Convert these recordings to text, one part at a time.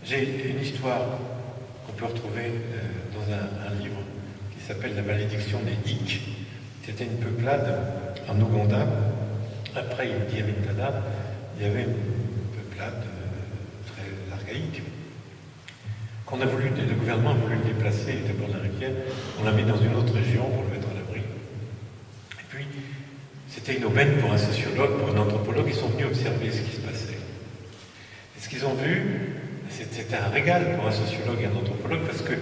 J'ai une histoire qu'on peut retrouver dans un livre qui s'appelle La malédiction des Hicks. C'était une peuplade en Ouganda. Après Idi Amin Dada, il y avait une peuplade très archaïque qu'on a voulu, le gouvernement a voulu le déplacer, il était bord de la rivière, on l'a mis dans une autre région pour le mettre à l'abri. Et puis, c'était une aubaine pour un sociologue, pour un anthropologue, ils sont venus observer ce qui se passait. Et ce qu'ils ont vu, c'était un régal pour un sociologue et un anthropologue, parce que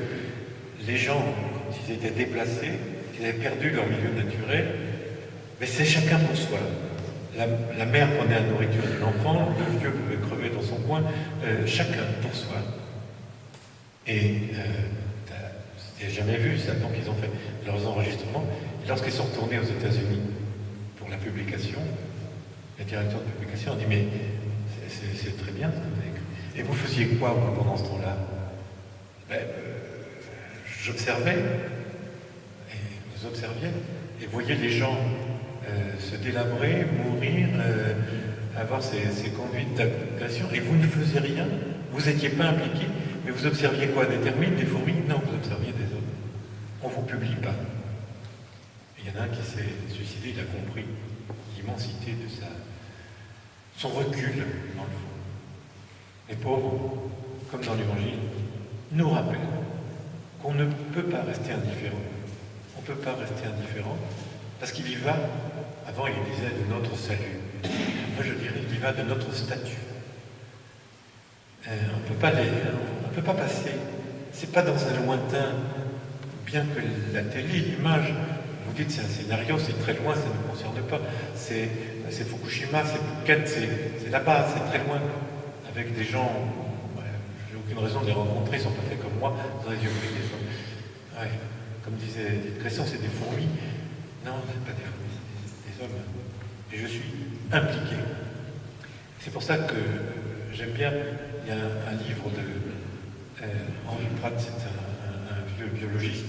les gens, quand ils étaient déplacés, ils avaient perdu leur milieu naturel, mais c'est chacun pour soi. La mère prenait la nourriture de l'enfant, le vieux pouvait crever dans son coin, chacun pour soi. Et c'était jamais vu ça, donc ils ont fait leurs enregistrements. Et lorsqu'ils sont retournés aux États-Unis pour la publication, le directeur de publication a dit mais c'est très bien ce que vous avez écrit. Et vous faisiez quoi vous, pendant ce temps-là? J'observais, et vous observiez, et voyez les gens se délabrer, mourir, avoir ces conduites d'agression, et vous ne faisiez rien, vous n'étiez pas impliqués. Mais vous observiez quoi? Des termites, des fourmis? Non, vous observiez des hommes. On ne vous publie pas. Il y en a un qui s'est suicidé, il a compris l'immensité de son recul, dans le fond. Les pauvres, comme dans l'Évangile, nous rappellent qu'on ne peut pas rester indifférent. On ne peut pas rester indifférent, parce qu'il y va, avant il disait de notre salut. Moi je dirais, il y va de notre statut. On ne peut pas passer. C'est pas dans un lointain, bien que la télé, l'image, vous dites c'est un scénario, c'est très loin, ça ne nous concerne pas. C'est Fukushima, c'est Phuket, c'est là-bas, c'est très loin. Avec des gens, j'ai aucune raison de les rencontrer, ils ne sont pas faits comme moi, dans les yeux privés. Ouais, comme disait Cresson, c'est des fourmis. Non, c'est pas des fourmis, c'est des hommes. Et je suis impliqué. C'est pour ça que j'aime bien, il y a un livre de Henri Pratt, c'est un vieux biologiste,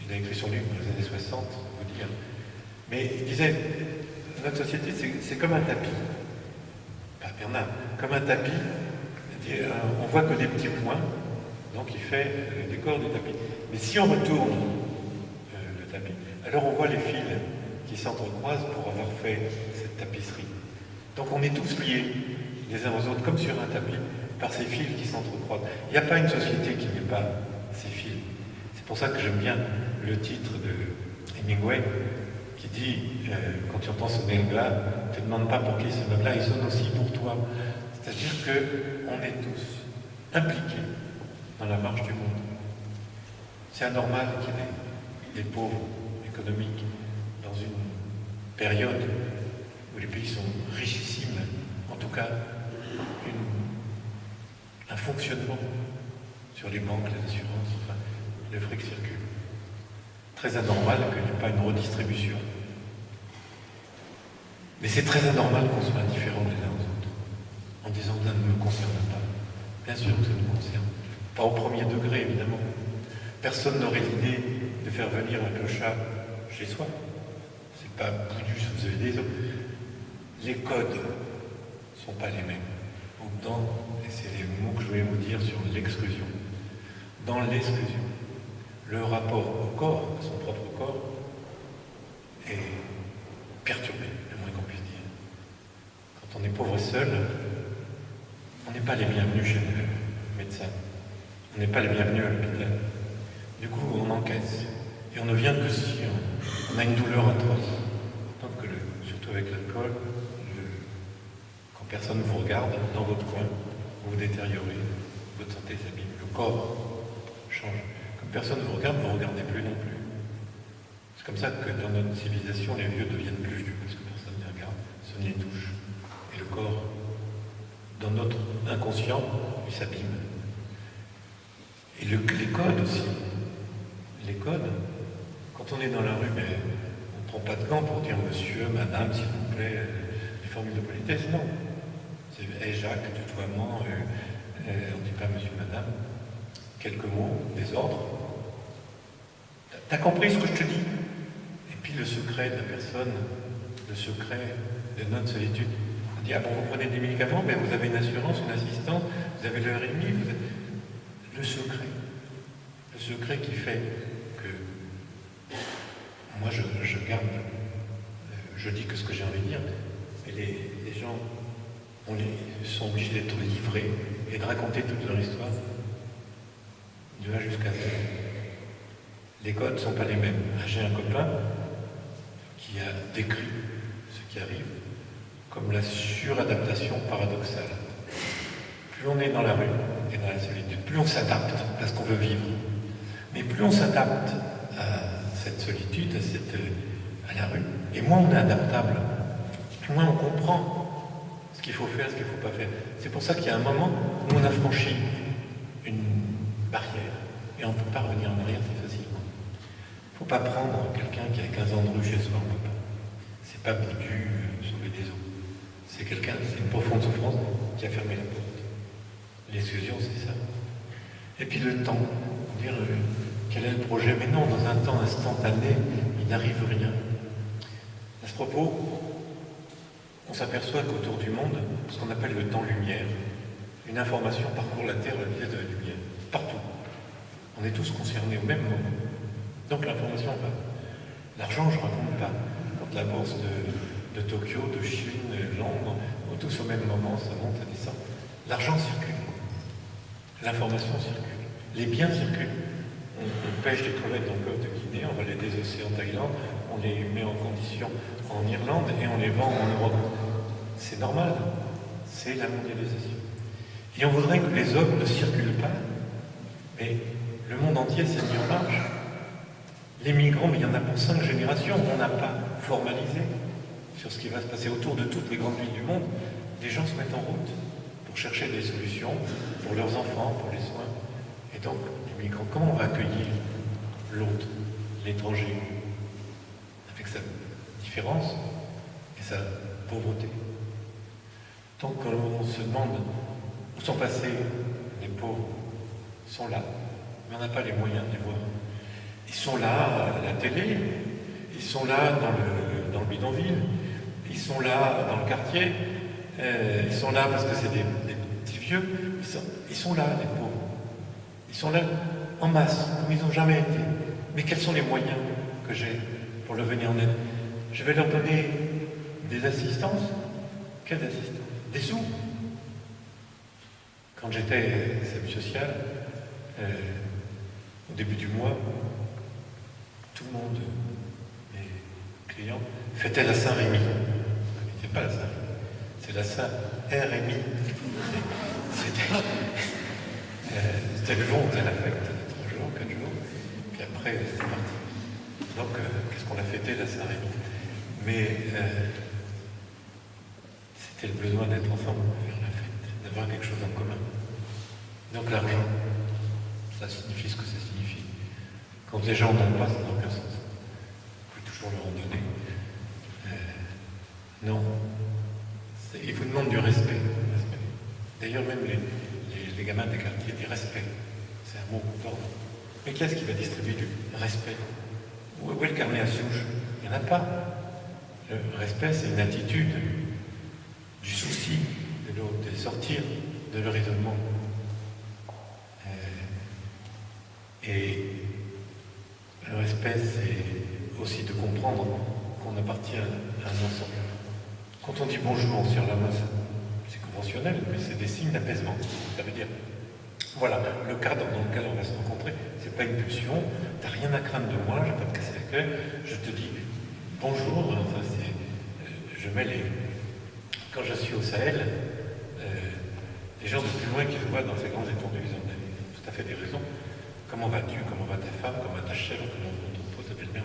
il a écrit son livre dans les années 60, vous dire. Mais il disait, notre société, c'est comme un tapis. Il y en a, comme un tapis, on voit que des petits points, donc il fait le décor du tapis. Mais si on retourne le tapis, alors on voit les fils qui s'entrecroisent pour avoir fait cette tapisserie. Donc on est tous liés les uns aux autres, comme sur un tapis, par ces fils qui s'entrecroisent. Il n'y a pas une société qui n'ait pas ces fils. C'est pour ça que j'aime bien le titre de Hemingway, qui dit, quand tu entends sonner le glas, ne te demande pas pour qui sonne le glas, il sonne aussi pour toi. C'est-à-dire qu'on est tous impliqués dans la marche du monde. C'est anormal qu'il y ait des pauvres économiques dans une période où les pays sont richissimes, en tout cas un fonctionnement sur les banques, les assurances, enfin, le fric circule. Très anormal qu'il n'y ait pas une redistribution. Mais c'est très anormal qu'on soit indifférents les uns aux autres, en disant ça ne me concerne pas. Bien sûr que ça nous concerne. Pas au premier degré, évidemment. Personne n'aurait l'idée de faire venir un clochard chez soi. C'est pas boudu si vous avez des autres. Les codes ne sont pas les mêmes. Et c'est les mots que je voulais vous dire sur l'exclusion. Dans l'exclusion, le rapport au corps, à son propre corps, est perturbé, le moins qu'on puisse dire. Quand on est pauvre et seul, on n'est pas les bienvenus chez le médecin. On n'est pas les bienvenus à l'hôpital. Du coup, on encaisse. Et on ne vient que si on a une douleur atroce. Donc, surtout avec l'alcool, quand personne ne vous regarde dans votre coin, vous vous détériorez, votre santé s'abîme, le corps change. Comme personne ne vous regarde, vous ne regardez plus non plus. C'est comme ça que dans notre civilisation, les vieux deviennent plus vieux, parce que personne ne les regarde, ça ne les touche. Et le corps, dans notre inconscient, il s'abîme. Et les codes aussi. Les codes, quand on est dans la rue, mais on ne prend pas de gants pour dire monsieur, madame, s'il vous plaît, les formules de politesse, non. C'est hey Jacques, tutoiement, on ne dit pas monsieur, madame. Quelques mots, des ordres. T'as compris ce que je te dis? Et puis le secret de la personne, le secret de notre solitude. On dit, ah bon, vous prenez des médicaments, mais vous avez une assurance, une assistance, vous avez le RMI, le secret qui fait que moi je garde, je dis que ce que j'ai envie de dire, et les gens sont obligés d'être livrés et de raconter toute leur histoire, de A jusqu'à Z. Les codes ne sont pas les mêmes. J'ai un copain qui a décrit ce qui arrive comme la suradaptation paradoxale. Plus on est dans la rue et dans la solitude, plus on s'adapte à ce qu'on veut vivre. Mais plus on s'adapte à cette solitude, à la rue, et moins on est adaptable, moins on comprend ce qu'il faut faire, ce qu'il ne faut pas faire. C'est pour ça qu'il y a un moment où on a franchi une barrière et on ne peut pas revenir en arrière si facilement. Il ne faut pas prendre quelqu'un qui a 15 ans de rue chez soi, on ne peut pas. C'est pas Boudu sauver des eaux. C'est quelqu'un, c'est une profonde souffrance qui a fermé la porte. L'exclusion, c'est ça. Et puis le temps, dire quel est le projet, mais non, dans un temps instantané, il n'arrive rien. À ce propos, on s'aperçoit qu'autour du monde, ce qu'on appelle le temps-lumière, une information parcourt la Terre à la vitesse de la lumière, partout. On est tous concernés au même moment. Donc l'information va. L'argent, je ne raconte pas. Quand la bourse de Tokyo, de Chine, de Londres, tous au même moment, ça monte, ça descend. L'argent circule. L'information circule. Les biens circulent. On pêche des crevettes dans le golfe de Guinée, on va les désosser en Thaïlande, on les met en condition en Irlande et on les vend en Europe. C'est normal. C'est la mondialisation. Et on voudrait que les hommes ne circulent pas, mais le monde entier s'est mis en marche. Les migrants, mais il y en a pour 5 générations, on n'a pas formalisé sur ce qui va se passer autour de toutes les grandes villes du monde. Les gens se mettent en route pour chercher des solutions pour leurs enfants, pour les soins. Et donc, les migrants, comment on va accueillir l'autre, l'étranger, avec sa différence et sa pauvreté? Donc, quand on se demande où sont passés les pauvres, ils sont là, mais on n'a pas les moyens de les voir. Ils sont là à la télé, ils sont là dans le bidonville, ils sont là dans le quartier, ils sont là parce que c'est des petits vieux, ils sont là, les pauvres. Ils sont là en masse, comme ils n'ont jamais été. Mais quels sont les moyens que j'ai pour leur venir en aide? Je vais leur donner des assistances. Quelle assistance? Des sous. Quand j'étais service social, au début du mois, tout le monde, les clients, fêtait la Saint-Rémy. Ce n'est pas la Saint-Rémy, c'est la Saint-RMI. C'était le jour où on faisait la fête, 3 jours, 4 jours, puis après c'est parti. Donc, qu'est-ce qu'on a fêté la Saint-Rémy? Mais c'était le besoin d'être ensemble, de faire la fête, d'avoir quelque chose en commun. Donc l'argent, ça signifie ce que ça signifie. Quand les gens n'en pas, ça n'a aucun sens. Vous pouvez toujours leur en donner. Non. Il vous demande du respect. D'ailleurs, même les gamins des quartiers disent respect. C'est un mot d'ordre. Mais qu'est-ce qui va distribuer du respect? Où est le carnet à souche? Il n'y en a pas. Le respect, c'est une attitude du souci de l'autre, de sortir de leur isolement. Et le respect, c'est aussi de comprendre qu'on appartient à un ensemble. Quand on dit bonjour, on serre la main, c'est conventionnel, mais c'est des signes d'apaisement. Ça veut dire, voilà, le cadre dans lequel on va se rencontrer, c'est pas une pulsion, t'as rien à craindre de moi, je vais pas te casser la queue, je te dis bonjour, enfin, je mets les... Quand je suis au Sahel, les gens de plus loin qui se voient dans ces grandes étendues, ils ont tout à fait des raisons. Comment vas-tu? Comment va ta femme? Comment va ta chèvre? Comment va ton pot, ta belle-mère?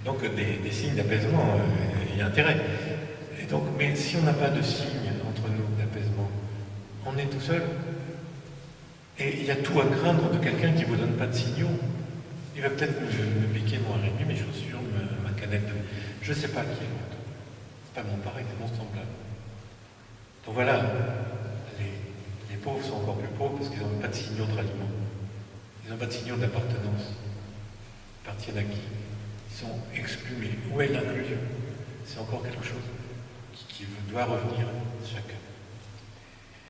Donc des signes d'apaisement, il y a intérêt. Et donc, mais si on n'a pas de signes entre nous d'apaisement, on est tout seul. Et il y a tout à craindre de quelqu'un qui ne vous donne pas de signaux. Il va peut-être me piquer mon RMI, mes chaussures, ma canette. Je ne sais pas qui est l'autre. C'est pas mon pareil, c'est mon semblable. Donc voilà, les pauvres sont encore plus pauvres parce qu'ils n'ont pas de signaux de ralliement. Ils n'ont pas de signaux d'appartenance. Ils appartiennent à qui? Ils sont exclus. Mais où est l'inclusion? C'est encore quelque chose qui doit revenir chacun.